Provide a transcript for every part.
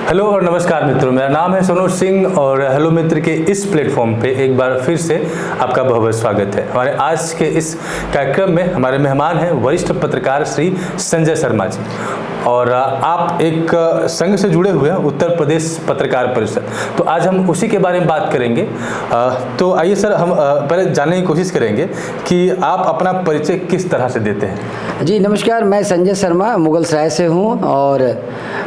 Hello और नमस्कार मित्रों, मेरा नाम है सोनू सिंह और हेलो मित्र के इस प्लेटफॉर्म पे एक बार फिर से आपका बहुत बहुत स्वागत है। हमारे आज के इस कार्यक्रम में हमारे मेहमान हैं वरिष्ठ पत्रकार श्री संजय शर्मा जी, और आप एक संघ से जुड़े हुए हैं, उत्तर प्रदेश पत्रकार परिषद। तो आज हम उसी के बारे में बात करेंगे। तो आइए सर, हम पहले जानने की कोशिश करेंगे कि आप अपना परिचय किस तरह से देते हैं। जी नमस्कार, मैं संजय शर्मा मुगलसराय से हूँ और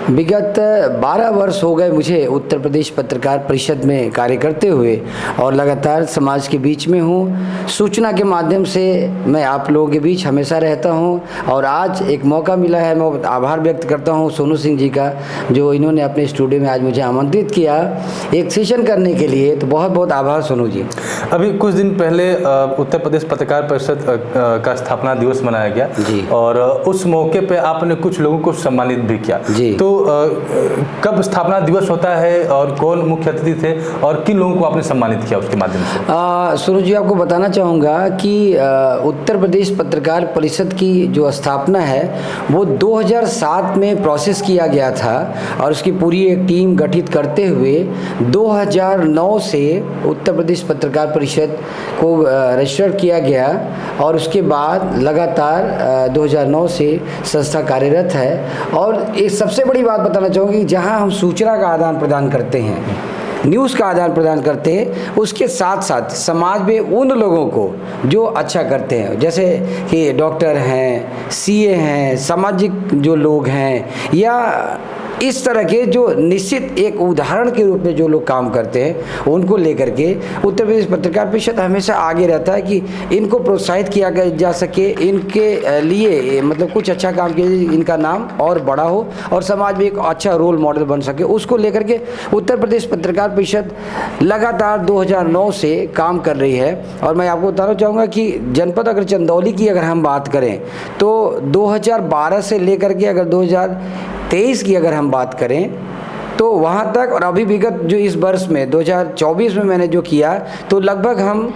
विगत 12 वर्ष हो गए मुझे उत्तर प्रदेश पत्रकार परिषद में कार्य करते हुए, और लगातार समाज के बीच में हूँ। सूचना के माध्यम से मैं आप लोगों के बीच हमेशा रहता हूँ, और आज एक मौका मिला है। मैं आभार व्यक्त करता हूँ सोनू सिंह जी का, जो इन्होंने अपने स्टूडियो में आज मुझे आमंत्रित किया एक सेशन करने के लिए। तो बहुत बहुत आभार सोनू जी। अभी कुछ दिन पहले उत्तर प्रदेश पत्रकार परिषद का स्थापना दिवस मनाया गया जी, और उस मौके पे आपने कुछ लोगों को सम्मानित भी किया जी। तो कब स्थापना दिवस होता है और कौन मुख्य अतिथि थे और किन लोगों को आपने सम्मानित किया उसके माध्यम से? सोनू जी, आपको बताना चाहूँगा कि उत्तर प्रदेश पत्रकार परिषद की जो स्थापना है वो 2007 में प्रोसेस किया गया था, और उसकी पूरी एक टीम गठित करते हुए 2009 से उत्तर प्रदेश पत्रकार परिषद को रजिस्टर किया गया, और उसके बाद लगातार 2009 से संस्था कार्यरत है। और एक सबसे बड़ी बात बताना चाहूँगी कि जहाँ हम सूचना का आदान प्रदान करते हैं, न्यूज़ का आदान प्रदान करते हैं, उसके साथ साथ समाज में उन लोगों को जो अच्छा करते हैं, जैसे कि डॉक्टर हैं, सीए हैं, सामाजिक जो लोग हैं, या इस तरह के जो निश्चित एक उदाहरण के रूप में जो लोग काम करते हैं, उनको लेकर के उत्तर प्रदेश पत्रकार परिषद हमेशा आगे रहता है कि इनको प्रोत्साहित किया जा सके, इनके लिए मतलब कुछ अच्छा काम किया, इनका नाम और बड़ा हो और समाज में एक अच्छा रोल मॉडल बन सके। उसको लेकर के उत्तर प्रदेश पत्रकार परिषद लगातार 2009 से काम कर रही है। और मैं आपको बताना चाहूँगा कि जनपद अगर चंदौली की अगर हम बात करें तो 2012 से लेकर के अगर 2023 की अगर हम बात करें तो वहाँ तक, और अभी विगत जो इस वर्ष में 2024 में मैंने जो किया, तो लगभग हम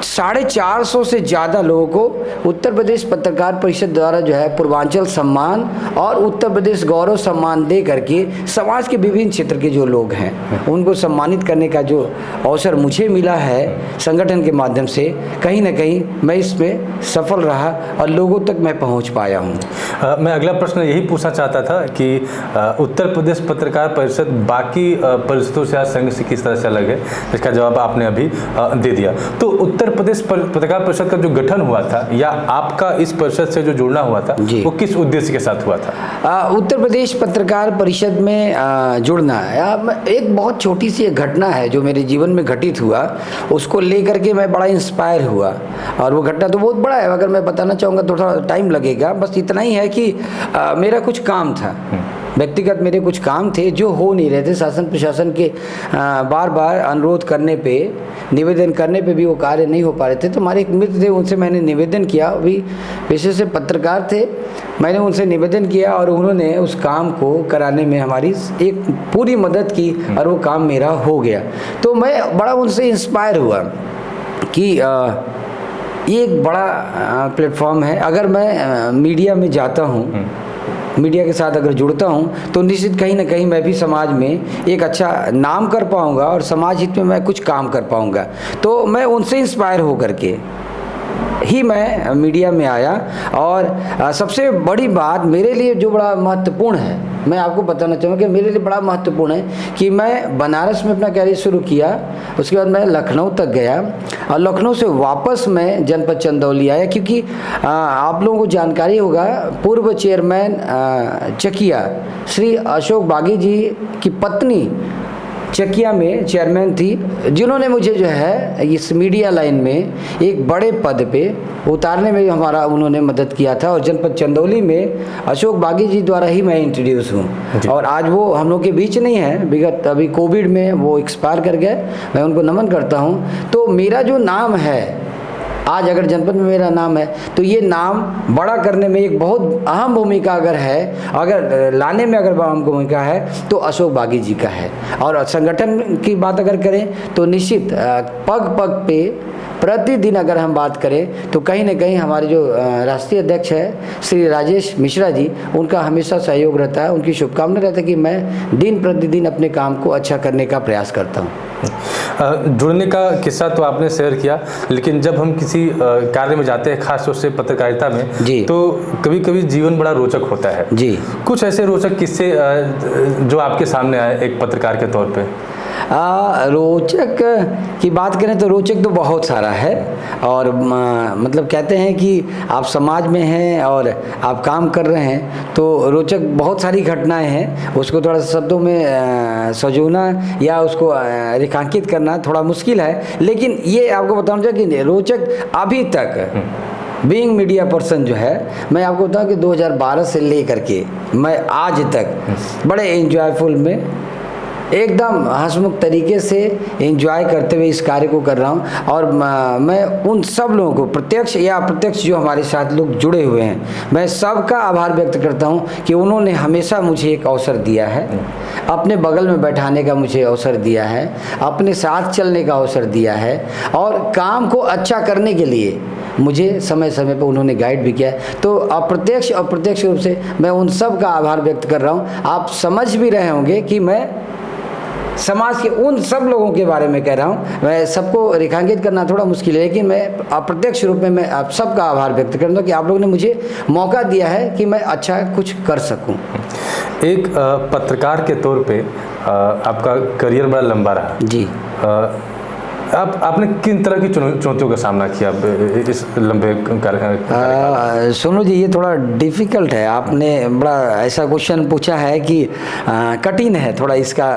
450 से ज़्यादा लोगों को उत्तर प्रदेश पत्रकार परिषद द्वारा जो है पूर्वांचल सम्मान और उत्तर प्रदेश गौरव सम्मान दे करके समाज के विभिन्न क्षेत्र के जो लोग हैं उनको सम्मानित करने का जो अवसर मुझे मिला है संगठन के माध्यम से, कहीं ना कहीं मैं इसमें सफल रहा और लोगों तक मैं पहुंच पाया हूं। मैं अगला प्रश्न यही पूछना चाहता था कि उत्तर प्रदेश पत्रकार परिषद बाकी परिषदों से या संघ से किस तरह से अलग है, इसका जवाब आपने अभी दे दिया। तो उत्तर प्रदेश पत्रकार परिषद का जो गठन हुआ था या आपका इस परिषद से जो जुड़ना हुआ था वो किस उद्देश्य के साथ हुआ था? उत्तर प्रदेश पत्रकार परिषद में जुड़ना एक बहुत छोटी सी एक घटना है जो मेरे जीवन में घटित हुआ, उसको लेकर के मैं बड़ा इंस्पायर हुआ। और वो घटना तो बहुत बड़ा है, अगर मैं बताना चाहूँगा थोड़ा टाइम लगेगा। बस इतना ही है कि मेरा कुछ काम था, व्यक्तिगत मेरे कुछ काम थे जो हो नहीं रहे थे। शासन प्रशासन के बार बार अनुरोध करने पे, निवेदन करने पे भी वो कार्य नहीं हो पा रहे थे। तो हमारे एक मित्र थे, उनसे मैंने निवेदन किया, अभी पेशे से पत्रकार थे, मैंने उनसे निवेदन किया और उन्होंने उस काम को कराने में हमारी एक पूरी मदद की और वो काम मेरा हो गया। तो मैं बड़ा उनसे इंस्पायर हुआ कि ये एक बड़ा प्लेटफॉर्म है। अगर मैं मीडिया में जाता हूँ, मीडिया के साथ अगर जुड़ता हूं, तो निश्चित कहीं ना कहीं मैं भी समाज में एक अच्छा नाम कर पाऊंगा और समाज हित में मैं कुछ काम कर पाऊंगा। तो मैं उनसे इंस्पायर होकर के ही मैं मीडिया में आया। और सबसे बड़ी बात मेरे लिए जो बड़ा महत्वपूर्ण है, मैं आपको बताना चाहूँगा कि मेरे लिए बड़ा महत्वपूर्ण है कि मैं बनारस में अपना कैरियर शुरू किया, उसके बाद मैं लखनऊ तक गया और लखनऊ से वापस मैं जनपद चंदौली आया, क्योंकि आप लोगों को जानकारी होगा पूर्व चेयरमैन चकिया श्री अशोक बागी जी की पत्नी चकिया में चेयरमैन थी, जिन्होंने मुझे जो है इस मीडिया लाइन में एक बड़े पद पे उतारने में हमारा उन्होंने मदद किया था। और जनपद चंदौली में अशोक बागी जी द्वारा ही मैं इंट्रोड्यूस हूँ, और आज वो हम लोग के बीच नहीं है, विगत अभी कोविड में वो एक्सपायर कर गए, मैं उनको नमन करता हूँ। तो मेरा जो नाम है आज अगर जनपद में मेरा नाम है तो ये नाम बड़ा करने में एक बहुत अहम भूमिका अगर है, अगर लाने में अगर अहम भूमिका है तो अशोक बागी जी का है। और संगठन की बात अगर करें तो निश्चित पग पग पे प्रतिदिन अगर हम बात करें तो कहीं ना कहीं हमारे जो राष्ट्रीय अध्यक्ष है श्री राजेश मिश्रा जी, उनका हमेशा सहयोग रहता है, उनकी शुभकामना रहता है कि मैं दिन प्रतिदिन अपने काम को अच्छा करने का प्रयास करता हूँ। जुड़ने का किस्सा तो आपने शेयर किया, लेकिन जब हम किसी कार्य में जाते हैं, खास तौर से पत्रकारिता में जी, तो कभी कभी जीवन बड़ा रोचक होता है जी। कुछ ऐसे रोचक किस्से जो आपके सामने आए एक पत्रकार के तौर पे? रोचक की बात करें तो रोचक तो बहुत सारा है, और मतलब कहते हैं कि आप समाज में हैं और आप काम कर रहे हैं तो रोचक बहुत सारी घटनाएं हैं, उसको थोड़ा शब्दों में सजोना या उसको रेखांकित करना थोड़ा मुश्किल है। लेकिन ये आपको बताना चाहिए कि रोचक अभी तक बीइंग मीडिया पर्सन जो है, मैं आपको बताऊं कि 2012 से लेकर के मैं आज तक बड़े एंजॉयफुल में एकदम हंसमुख तरीके से एंजॉय करते हुए इस कार्य को कर रहा हूं। और मैं उन सब लोगों को प्रत्यक्ष या अप्रत्यक्ष जो हमारे साथ लोग जुड़े हुए हैं, मैं सबका आभार व्यक्त करता हूं कि उन्होंने हमेशा मुझे एक अवसर दिया है, अपने बगल में बैठाने का मुझे अवसर दिया है, अपने साथ चलने का अवसर दिया है, और काम को अच्छा करने के लिए मुझे समय समय पर उन्होंने गाइड भी किया है। तो अप्रत्यक्ष और प्रत्यक्ष रूप से मैं उन सब का आभार व्यक्त कर रहा हूँ। आप समझ भी रहे होंगे कि मैं समाज के उन सब लोगों के बारे में कह रहा हूँ। मैं सबको रेखांकित करना थोड़ा मुश्किल है, लेकिन मैं अप्रत्यक्ष रूप में मैं आप सबका आभार व्यक्त करता हूँ कि आप लोगों ने मुझे मौका दिया है कि मैं अच्छा कुछ कर सकूँ। एक पत्रकार के तौर पे आपका करियर बड़ा लंबा रहा जी। आपने किन तरह की चुनौतियों का सामना किया इस लंबे कार्य? सोनू जी, ये थोड़ा डिफ़िकल्ट है, आपने बड़ा ऐसा क्वेश्चन पूछा है कि कठिन है थोड़ा इसका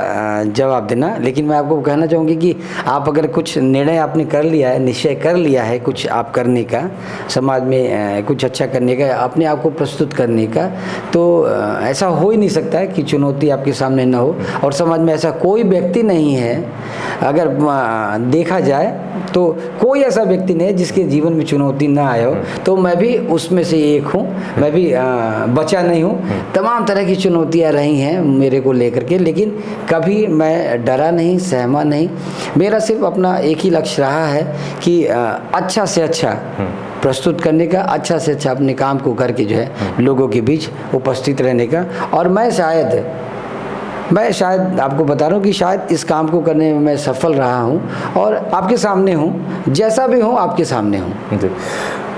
जवाब देना। लेकिन मैं आपको कहना चाहूँगी कि आप अगर कुछ निर्णय आपने कर लिया है, निश्चय कर लिया है कुछ आप करने का, समाज में कुछ अच्छा करने का, अपने आप को प्रस्तुत करने का, तो ऐसा हो ही नहीं सकता है कि चुनौती आपके सामने ना हो। और समाज में ऐसा कोई व्यक्ति नहीं है, अगर देखा जाए तो कोई ऐसा व्यक्ति नहीं है जिसके जीवन में चुनौती ना आए हो। तो मैं भी उसमें से एक हूँ, मैं भी बचा नहीं हूँ। तमाम तरह की चुनौतियाँ रही हैं मेरे को लेकर के, लेकिन कभी मैं डरा नहीं, सहमा नहीं। मेरा सिर्फ अपना एक ही लक्ष्य रहा है कि अच्छा से अच्छा प्रस्तुत करने का, अच्छा से अच्छा अपने काम को करके जो है लोगों के बीच उपस्थित रहने का। और मैं शायद आपको बता रहा हूँ कि शायद इस काम को करने में मैं सफल रहा हूँ, और आपके सामने हूँ, जैसा भी हूँ आपके सामने हूँ।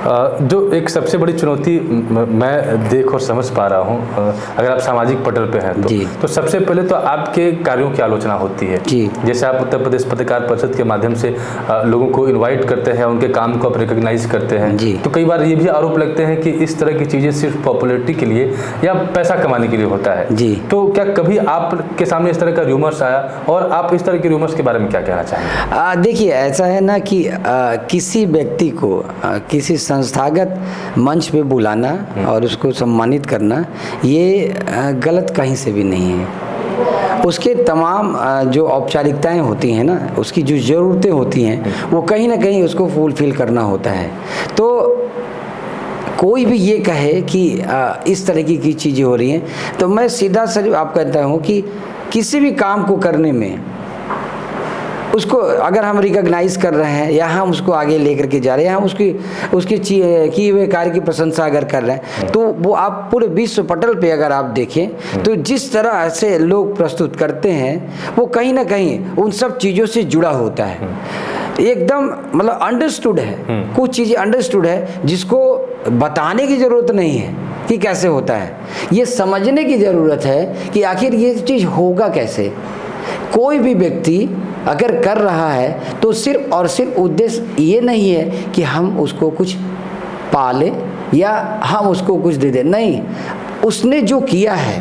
जो एक सबसे बड़ी चुनौती मैं देख और समझ पा रहा हूँ, अगर आप सामाजिक पटल पे हैं तो सबसे पहले तो आपके कार्यों की आलोचना होती है जी। जैसे आप उत्तर प्रदेश पत्रकार परिषद के माध्यम से लोगों को इनवाइट करते हैं, उनके काम को आप रिकॉग्नाइज करते हैं जी। तो कई बार ये भी आरोप लगते हैं कि इस तरह की चीज़ें सिर्फ पॉपुलैरिटी के लिए या पैसा कमाने के लिए होता है जी। तो क्या कभी आपके सामने इस तरह का रूमर्स आया, और आप इस तरह के रूमर्स के बारे में क्या कहना चाहेंगे? देखिए, ऐसा है ना कि किसी व्यक्ति को किसी संस्थागत मंच पे बुलाना और उसको सम्मानित करना, ये गलत कहीं से भी नहीं है। उसके तमाम जो औपचारिकताएं होती हैं ना, उसकी जो ज़रूरतें होती हैं, वो कहीं ना कहीं उसको फुलफिल करना होता है। तो कोई भी ये कहे कि इस तरह की चीज़ें हो रही हैं, तो मैं सीधा सर आप कहता हूँ कि किसी भी काम को करने में उसको अगर हम रिकॉग्नाइज कर रहे हैं या हम उसको आगे लेकर के जा रहे हैं, हम उसकी किए हुए कार्य की प्रशंसा अगर कर रहे हैं, तो वो आप पूरे विश्व पटल पे अगर आप देखें तो जिस तरह से लोग प्रस्तुत करते हैं वो कहीं ना कहीं उन सब चीज़ों से जुड़ा होता है, एकदम मतलब अंडरस्टूड है। कुछ चीज़ें अंडरस्टूड है जिसको बताने की ज़रूरत नहीं है कि कैसे होता है, ये समझने की ज़रूरत है कि आखिर ये चीज़ होगा कैसे। कोई भी व्यक्ति अगर कर रहा है तो सिर्फ और सिर्फ उद्देश्य ये नहीं है कि हम उसको कुछ पाले या हम उसको कुछ दे दें, नहीं। उसने जो किया है,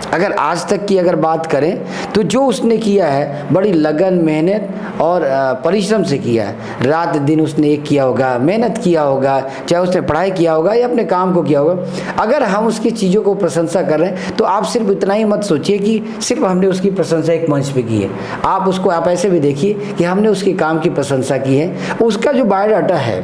अगर आज तक की अगर बात करें तो जो उसने किया है बड़ी लगन, मेहनत और परिश्रम से किया है। रात दिन उसने एक किया होगा, मेहनत किया होगा, चाहे उसने पढ़ाई किया होगा या अपने काम को किया होगा। अगर हम उसकी चीज़ों को प्रशंसा कर रहे हैं तो आप सिर्फ इतना ही मत सोचिए कि सिर्फ हमने उसकी प्रशंसा एक मंच पे की है। आप उसको आप ऐसे भी देखिए कि हमने उसके काम की प्रशंसा की है, उसका जो बायोडाटा है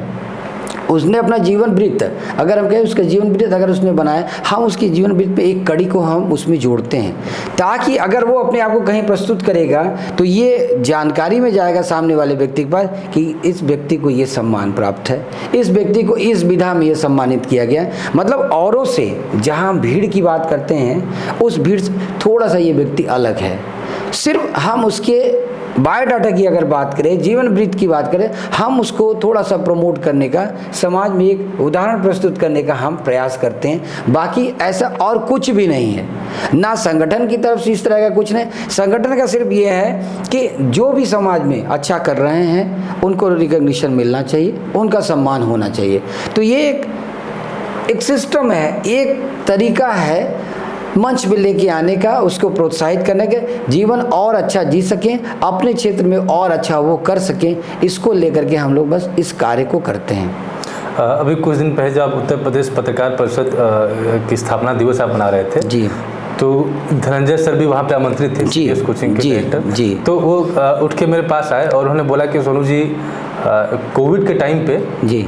उसने अपना जीवन वृत्त, अगर हम कहें उसका जीवन वृत्त अगर उसने बनाया, हम उसकी जीवन वृत्त पे एक कड़ी को हम उसमें जोड़ते हैं, ताकि अगर वो अपने आप को कहीं प्रस्तुत करेगा तो ये जानकारी में जाएगा सामने वाले व्यक्ति के पास कि इस व्यक्ति को ये सम्मान प्राप्त है, इस व्यक्ति को इस विधा में ये सम्मानित किया गया। मतलब औरों से जहाँ भीड़ की बात करते हैं, उस भीड़ से थोड़ा सा ये व्यक्ति अलग है। सिर्फ हम उसके बायोडाटा की अगर बात करें, जीवन वृत्त की बात करें, हम उसको थोड़ा सा प्रमोट करने का, समाज में एक उदाहरण प्रस्तुत करने का हम प्रयास करते हैं। बाकी ऐसा और कुछ भी नहीं है, ना संगठन की तरफ से इस तरह का कुछ नहीं। संगठन का सिर्फ ये है कि जो भी समाज में अच्छा कर रहे हैं उनको रिकॉग्निशन मिलना चाहिए, उनका सम्मान होना चाहिए। तो ये एक सिस्टम है, एक तरीका है मंच पे लेके आने का, उसको प्रोत्साहित करने के, जीवन और अच्छा जी सकें, अपने क्षेत्र में और अच्छा वो कर सकें, इसको लेकर के हम लोग बस इस कार्य को करते हैं। अभी कुछ दिन पहले जब उत्तर प्रदेश पत्रकार परिषद की स्थापना दिवस आप मना रहे थे जी, तो धनंजय सर भी वहाँ पे आमंत्रित थे जी, इस कोचिंग के डायरेक्टर जी। तो वो उठ के मेरे पास आए और उन्होंने बोला कि सोनू जी कोविड के टाइम पे जी,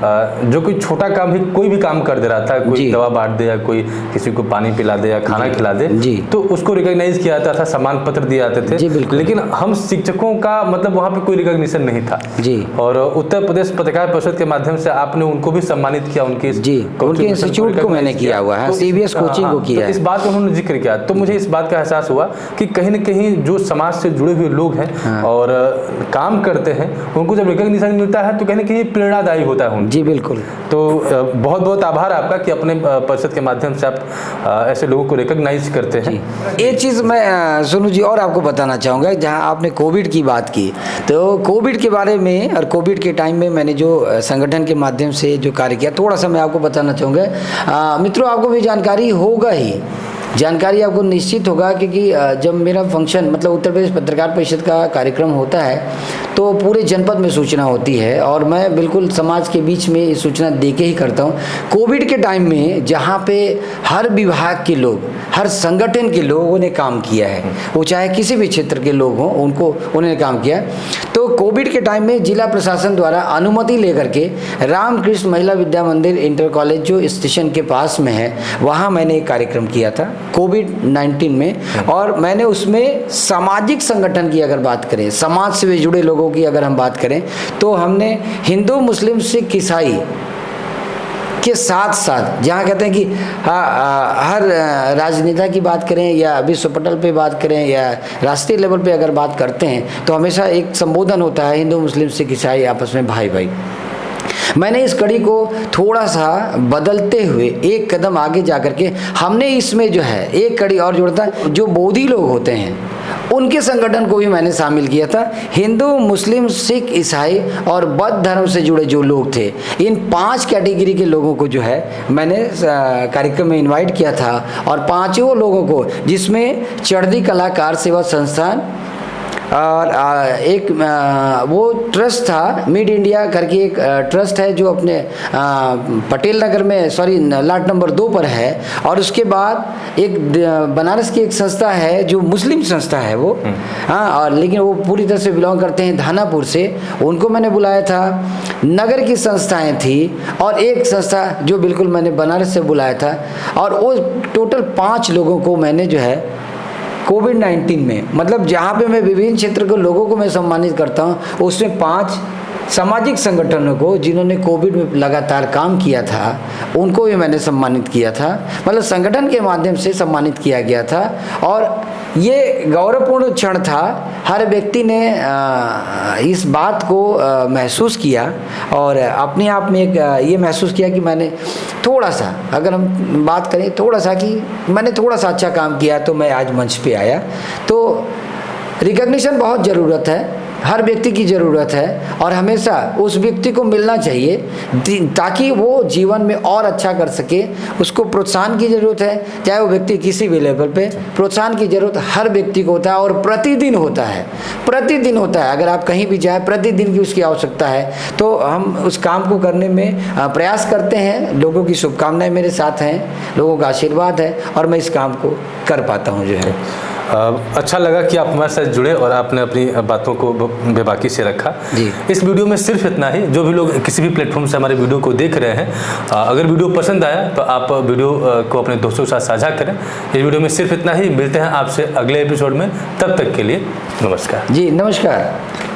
जो कोई छोटा काम ही कोई भी काम कर दे रहा था, कोई दवा बांट दे या कोई किसी को पानी पिला दे या खाना खिला दे, तो उसको रिकॉग्नाइज किया जाता था, सम्मान पत्र दिए जाते थे। लेकिन हम शिक्षकों का मतलब वहाँ पे कोई रिकॉग्निशन नहीं था जी। और उत्तर प्रदेश पत्रकार परिषद के माध्यम से आपने उनको भी सम्मानित किया, उनके इंस्टीट्यूट को मैंने किया हुआ है, सीबीएस कोचिंग को किया है। इस बात का उन्होंने जिक्र किया, तो मुझे इस बात का एहसास हुआ कि कहीं न कहीं जो समाज से जुड़े हुए लोग हैं और काम करते हैं, उनको जब रिकॉग्निशन मिलता है तो कहीं ना कहीं प्रेरणादायी होता है। जी बिल्कुल। तो बहुत बहुत आभार आपका कि अपने परिषद के माध्यम से आप ऐसे लोगों को रिकॉग्नाइज करते हैं। एक चीज़ मैं सोनू जी और आपको बताना चाहूँगा, जहाँ आपने कोविड की बात की, तो कोविड के बारे में और कोविड के टाइम में मैंने जो संगठन के माध्यम से जो कार्य किया, थोड़ा सा मैं आपको बताना चाहूँगा। मित्रों, आपको भी जानकारी होगा ही, जानकारी आपको निश्चित होगा, क्योंकि जब मेरा फंक्शन मतलब उत्तर प्रदेश पत्रकार परिषद का कार्यक्रम होता है तो पूरे जनपद में सूचना होती है और मैं बिल्कुल समाज के बीच में ये सूचना देके ही करता हूँ। कोविड के टाइम में जहाँ पे हर विभाग के लोग, हर संगठन के लोगों ने काम किया है, वो चाहे किसी भी क्षेत्र के लोग हों, उन्होंने काम किया। तो कोविड के टाइम में जिला प्रशासन द्वारा अनुमति लेकर के रामकृष्ण महिला विद्या मंदिर इंटर कॉलेज जो स्टेशन के पास में है, वहाँ मैंने एक कार्यक्रम किया था कोविड-19 में। और मैंने उसमें सामाजिक संगठन की अगर बात करें, समाज से जुड़े लोगों की अगर हम बात करें, तो हमने हिंदू, मुस्लिम, सिख, ईसाई के साथ साथ, जहाँ कहते हैं कि हर राजनेता की बात करें या विश्व पटल पे बात करें या राष्ट्रीय लेवल पे अगर बात करते हैं, तो हमेशा एक संबोधन होता है हिंदू, मुस्लिम, सिख, ईसाई आपस में भाई भाई। मैंने इस कड़ी को थोड़ा सा बदलते हुए एक कदम आगे जाकर के हमने इसमें जो है एक कड़ी और जोड़ता है, जो बोधी लोग होते हैं उनके संगठन को भी मैंने शामिल किया था। हिंदू, मुस्लिम, सिख, ईसाई और बौद्ध धर्म से जुड़े जो लोग थे, इन 5 कैटेगरी के लोगों को जो है मैंने कार्यक्रम में इनवाइट किया था। और 5 लोगों को, जिसमें चढ़दी कलाकार सेवा संस्थान और एक वो ट्रस्ट था, मिड इंडिया करके एक ट्रस्ट है जो अपने पटेल नगर में, सॉरी लाट नंबर 2 पर है। और उसके बाद एक बनारस की एक संस्था है जो मुस्लिम संस्था है वो, हाँ, और लेकिन वो पूरी तरह से बिलोंग करते हैं धानापुर से, उनको मैंने बुलाया था। नगर की संस्थाएं थी और एक संस्था जो बिल्कुल मैंने बनारस से बुलाया था। और वो टोटल 5 लोगों को मैंने जो है कोविड-19 में, मतलब जहाँ पे मैं विभिन्न क्षेत्र के लोगों को मैं सम्मानित करता हूँ, उसमें 5 सामाजिक संगठनों को जिन्होंने कोविड में लगातार काम किया था, उनको भी मैंने सम्मानित किया था। मतलब संगठन के माध्यम से सम्मानित किया गया था और ये गौरवपूर्ण क्षण था। हर व्यक्ति ने इस बात को महसूस किया और अपने आप में एक ये महसूस किया कि मैंने थोड़ा सा, अगर हम बात करें थोड़ा सा, कि मैंने थोड़ा सा अच्छा काम किया तो मैं आज मंच पे आया। तो रिकॉग्निशन बहुत ज़रूरत है, हर व्यक्ति की ज़रूरत है और हमेशा उस व्यक्ति को मिलना चाहिए ताकि वो जीवन में और अच्छा कर सके। उसको प्रोत्साहन की ज़रूरत है, चाहे वो व्यक्ति किसी भी लेवल पे, प्रोत्साहन की ज़रूरत हर व्यक्ति को होता है और प्रतिदिन होता है, प्रतिदिन होता है। अगर आप कहीं भी जाए, प्रतिदिन की उसकी आवश्यकता है। तो हम उस काम को करने में प्रयास करते हैं। लोगों की शुभकामनाएँ मेरे साथ हैं, लोगों का आशीर्वाद है और मैं इस काम को कर पाता हूँ जो है। अच्छा लगा कि आप हमारे साथ जुड़े और आपने अपनी बातों को बेबाकी से रखा जी। इस वीडियो में सिर्फ इतना ही। जो भी लोग किसी भी प्लेटफॉर्म से हमारे वीडियो को देख रहे हैं, अगर वीडियो पसंद आया तो आप वीडियो को अपने दोस्तों के साथ साझा करें। इस वीडियो में सिर्फ इतना ही। मिलते हैं आपसे अगले एपिसोड में, तब तक के लिए नमस्कार। जी नमस्कार।